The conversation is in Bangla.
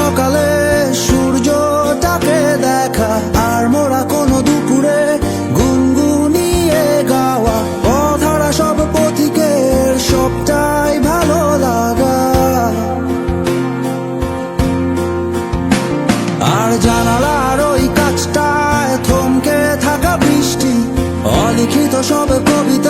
সকালে সূর্যটাকে দেখা, আর মোরা কোনো দুপুরে গুনগুনিয়ে গাওয়া, অধরা সব পথিকের সবটাই ভালো লাগা। আর জানালার ওই কাছটায় থমকে থাকা বৃষ্টি, অলিখিত সব কবিতা